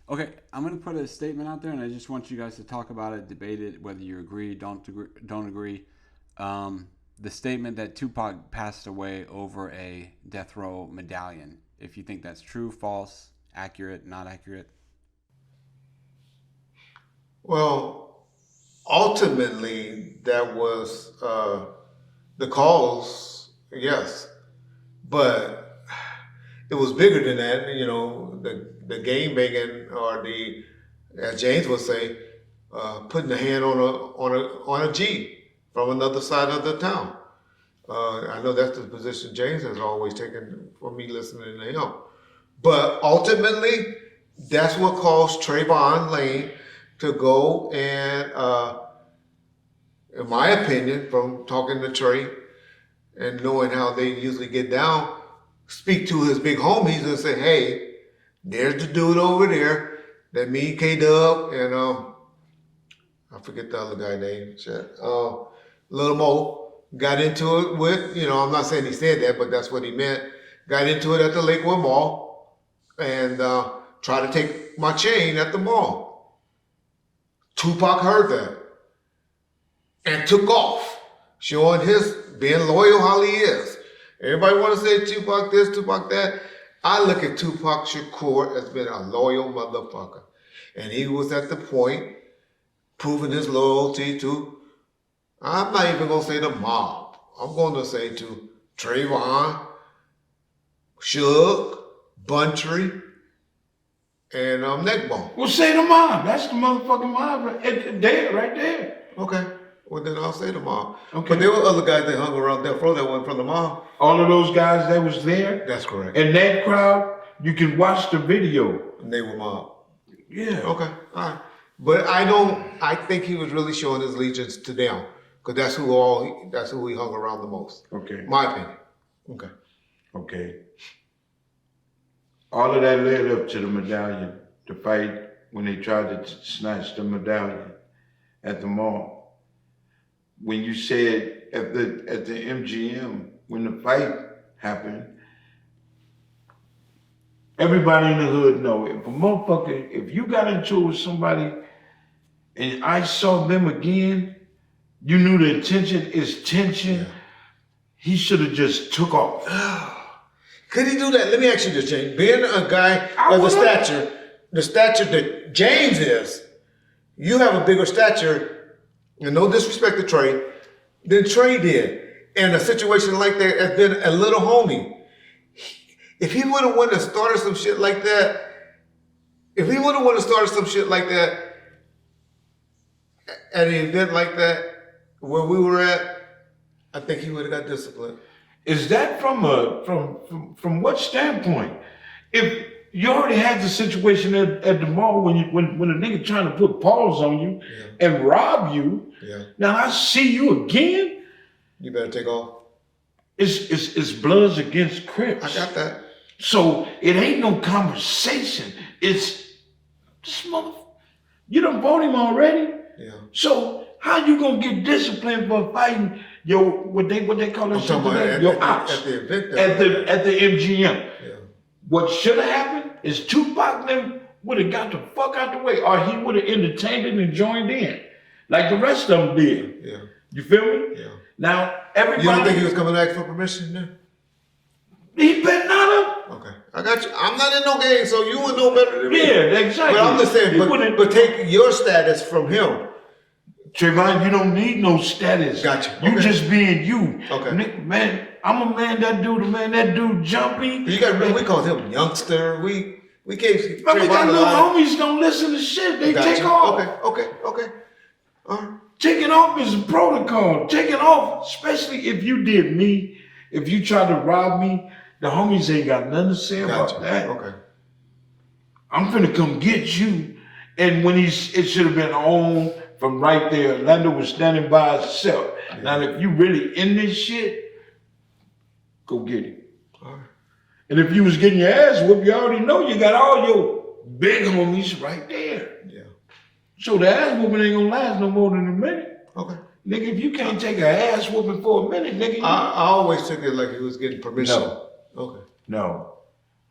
Okay, I'm gonna put a statement out there, and I just want you guys to talk about it, debate it, whether you agree, don't agree. The statement that Tupac passed away over a death row medallion. If you think that's true, false, accurate, not accurate. Well, ultimately, that was the cause, yes, but it was bigger than that. You know, the game banging, or the, as James would say, putting the hand on a G from another side of the town. I know that's the position James has always taken for me listening to him. But ultimately, that's what caused Trayvon Lane to go and, in my opinion, from talking to Trey and knowing how they usually get down, speak to his big homies and say, hey, there's the dude over there that me, K-Dub, and I forget the other guy's name, shit, Little Mo, got into it with, I'm not saying he said that, but that's what he meant, got into it at the Lakewood Mall and tried to take my chain at the mall. Tupac heard that and took off, showing his being loyal how he is. Everybody want to say Tupac this, Tupac that. I look at Tupac Shakur as being a loyal motherfucker. And he was at the point proving his loyalty to, I'm not even going to say the mob. I'm going to say to Trayvon, Suge, Buntry, and Neckbone. Well, say the mob. That's the motherfucking mob right there, right there. Okay. Well, then I'll say the mob. Okay. But there were other guys that hung around death row that went from the mob. All of those guys that was there. That's correct. And that crowd, you can watch the video. And they were mob. Yeah. Okay. All right. But I think he was really showing his allegiance to them. Because that's who he hung around the most. Okay. My opinion. Okay. Okay. All of that led up to the medallion, the fight when they tried to snatch the medallion at the mall. When you said at the MGM, when the fight happened, everybody in the hood know if a motherfucker, if you got into it with somebody and I saw them again, you knew the intention is tension. Yeah. He should have just took off. Could he do that? Let me ask you this, James. Being a guy of the stature that James is, you have a bigger stature, and no disrespect to Trey, than Trey did. And a situation like that has been a little homie. If he would have went and started some shit like that, at an event like that, where we were at, I think he would have got disciplined. Is that from what standpoint? If you already had the situation at the mall when a nigga trying to put paws on you and rob you, now I see you again. You better take off. It's Bloods against Crips. I got that. So it ain't no conversation. It's this mother. You done bought him already. Yeah. So how you gonna get disciplined for fighting what they call that shit today? Your ops at the event at the MGM. Yeah. What should have happened is Tupac them would have got the fuck out the way, or he would have entertained it and joined in, like the rest of them did. Yeah. You feel me? Yeah. Now everybody. You don't think he was coming back for permission then? He better not have. Okay, I got you. I'm not in no game, so you would know better than me. Yeah, exactly. But I'm just saying, but take your status from him. Trayvon, you don't need no status. Gotcha. You just being you. Okay. Man, I'm a man, that dude jumpy. You got to remember, we called him youngster. We gave But we got little homies don't listen to shit. They take off. Okay. All right. Taking off is a protocol. Taking off, especially if you did me, if you tried to rob me, the homies ain't got nothing to say about that. Okay. I'm finna come get you. And when it should have been on from right there. Orlando was standing by himself. Yeah. Now, if you really in this shit, go get him. All right. And if you was getting your ass whooped, you already know you got all your big homies right there. Yeah. So the ass whooping ain't gonna last no more than a minute. Okay. Nigga, if you can't take an ass whooping for a minute, nigga. I always took it like he was getting permission. No. Okay. No.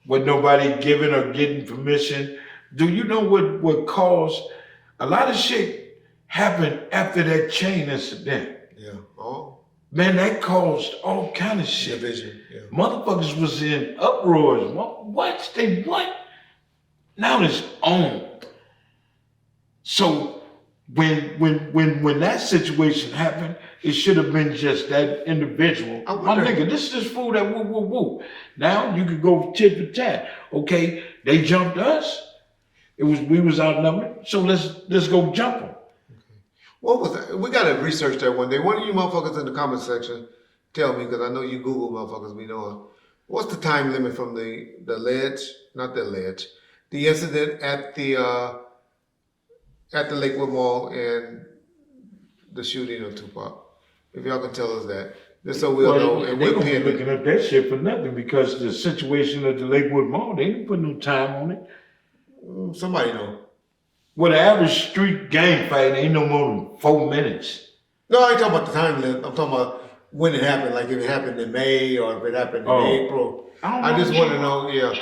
With nobody giving or getting permission Do you know what caused a lot of shit happened after that chain incident? Yeah. Oh. Man, that caused all kind of shit. Division. Yeah. Motherfuckers was in uproars. What? They what? Now it's on. So when that situation happened, it should have been just that individual. My nigga, this is fool that woo woo woo. Now you could go tit for tat. Okay, they jumped us. We was outnumbered. So let's go jump them. What was that? We gotta research that one day. One of you motherfuckers in the comment section, tell me, because I know you Google motherfuckers be knowing. What's the time limit from the ledge? Not the ledge. The incident at the Lakewood Mall and the shooting of Tupac. If y'all can tell us that, just so we'll know. And They're we'll gonna be pin looking up that shit for nothing because the situation at the Lakewood Mall, they didn't put no time on it. Somebody know. Well, the average street gang fight ain't no more than 4 minutes. No, I ain't talking about the time limit. I'm talking about when it happened. Like if it happened in May or if it happened in April. I just want to know. Yeah.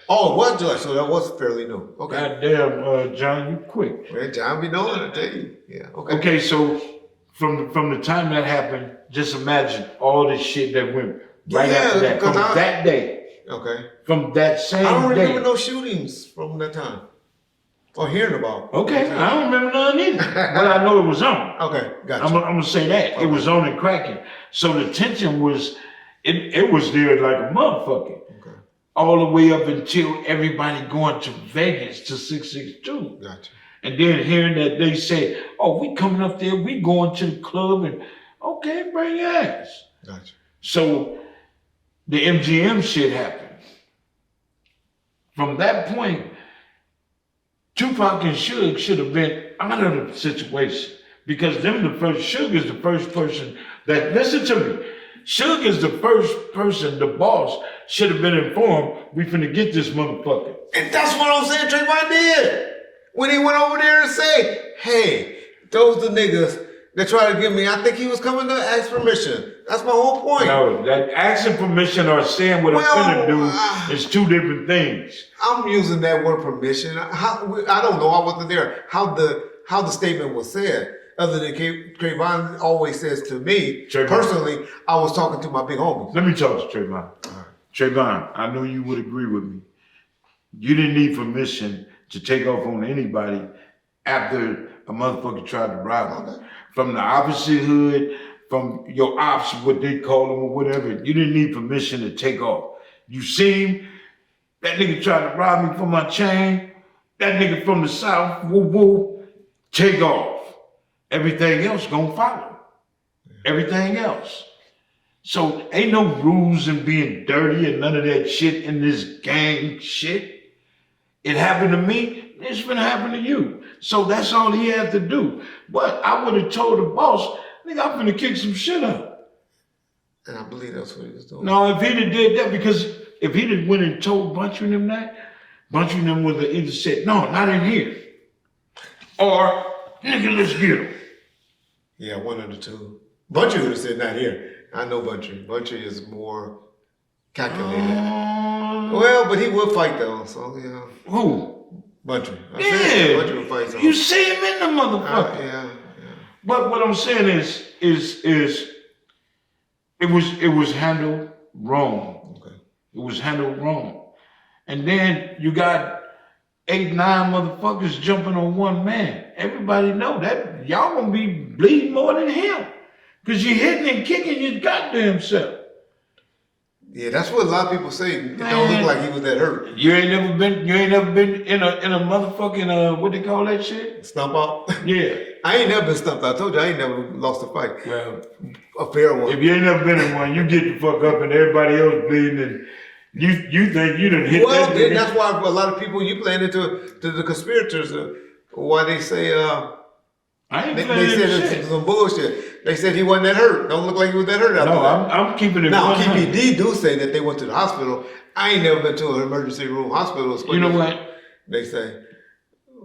Oh, it was July, so that was fairly new. Okay. Goddamn, John, you quick. Well, John be knowing, I tell you. Yeah. Okay. Okay, so from the time that happened, just imagine all the shit that went right after that. From that day. Okay. From that same day. I don't remember no shootings from that time. Or hearing about. Okay, I don't remember none either. But I know it was on. Okay, gotcha. I'm gonna say that. Okay. It was on and cracking. So the tension was, it was there like a motherfucker. Okay. All the way up until everybody going to Vegas to 662. Gotcha. And then hearing that they say, oh, we coming up there, we going to the club and, okay, bring your ass. Gotcha. So the MGM shit happened. From that point, Tupac and Suge should have been out of the situation because Suge is the first person that, listen to me, Suge is the first person, the boss, should have been informed, we finna get this motherfucker. And that's what I'm saying Trayvon did. When he went over there and say, hey, those the niggas that tried to get me, I think he was coming to ask permission. That's my whole point. No, that asking permission or saying what I'm finna do is two different things. I'm using that word permission. I don't know. I wasn't there. How the statement was said. Other than Trayvon always says to me, personally, I was talking to my big homies. Let me talk to Trayvon. Right. Trayvon, I know you would agree with me. You didn't need permission to take off on anybody after a motherfucker tried to rob you. Okay. From the opposite hood, from your ops, what they call them or whatever, you didn't need permission to take off. You seen that nigga tried to rob me for my chain, that nigga from the south, woo woo, take off. Everything else gonna follow. Everything else. So ain't no rules in being dirty and none of that shit in this gang shit. It happened to me, it's gonna happen to you. So that's all he had to do. But I would have told the boss, nigga, I'm gonna kick some shit up. And I believe that's what he was doing. No, if he'd have did that, because if he'd have went and told Bunchy and them that, Bunchy and them would have either said, no, not in here. Or, nigga, let's get him. Yeah, one of the two. Bunchy would have said, not here. I know Bunchy. Bunchy is more calculated. Well, but he would fight though, so yeah. Who? Bunchy. Yeah. Bunchy would fight someone. You see him in the motherfucker. Yeah. But what I'm saying is it was handled wrong. Okay. It was handled wrong. And then you got 8, 9 motherfuckers jumping on one man. Everybody know that y'all gonna be bleeding more than him. Cause you're hitting and kicking your goddamn self. Yeah, that's what a lot of people say. It don't look like he was that hurt. You ain't never been in a motherfucking what they call that shit? Stump out? Yeah. I ain't never been stumped out. I told you I ain't never lost a fight. Well, a fair one. If you ain't never been in one, you get the fuck up and everybody else bleeding and you think you done hit that. Well, then that's why a lot of people, you playing into the conspirators, why they say, I ain't they said it's some bullshit. They said he wasn't that hurt. Don't look like he was that hurt out there. I'm keeping it. Now, PPD do say that they went to the hospital. I ain't never been to an emergency room hospital. You know what? They say.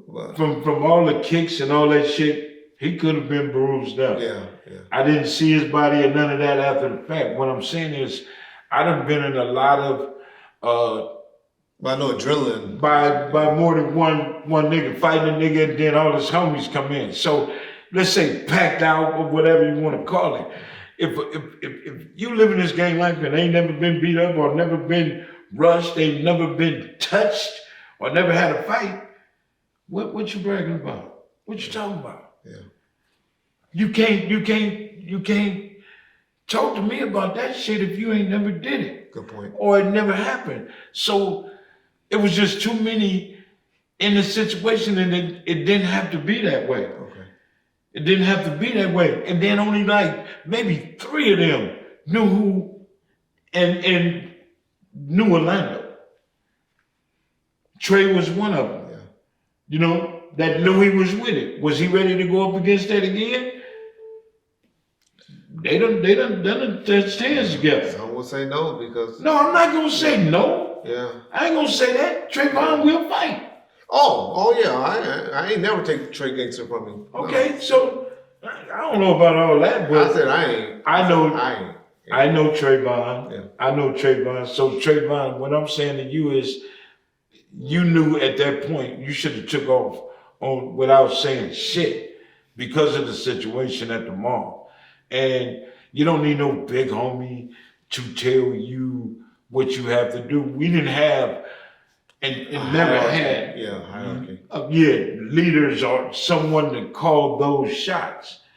But from all the kicks and all that shit, he could have been bruised up. Yeah. I didn't see his body or none of that after the fact. What I'm saying is, I done been in a lot of But I know adrenaline. by more than one nigga fighting a nigga, and then all his homies come in. So let's say packed out or whatever you want to call it. If you live in this gang life and ain't never been beat up or never been rushed, ain't never been touched or never had a fight, what you bragging about? What you talking about? Yeah. You can't talk to me about that shit if you ain't never did it. Good point. Or it never happened. So it was just too many in the situation, and it didn't have to be that way. Okay. It didn't have to be that way. And then only like maybe 3 of them knew who and knew Orlando. Trey was one of them. Yeah. You know, that knew he was with it. Was he ready to go up against that again? They done touched hands together. Some will say no because. No, I'm not gonna say no. Yeah. I ain't gonna say that. Trayvon will fight. Oh yeah. I ain't never take Trey Gangster from him. Okay, so I don't know about all that, but I said I ain't. I know. I ain't. Yeah. I know Trayvon. Yeah. I know Trayvon. So Trayvon, what I'm saying to you is, you knew at that point you should have took off on without saying shit because of the situation at the mall. And you don't need no big homie to tell you what you have to do. We didn't have and never had hierarchy. leaders or someone to call those shots.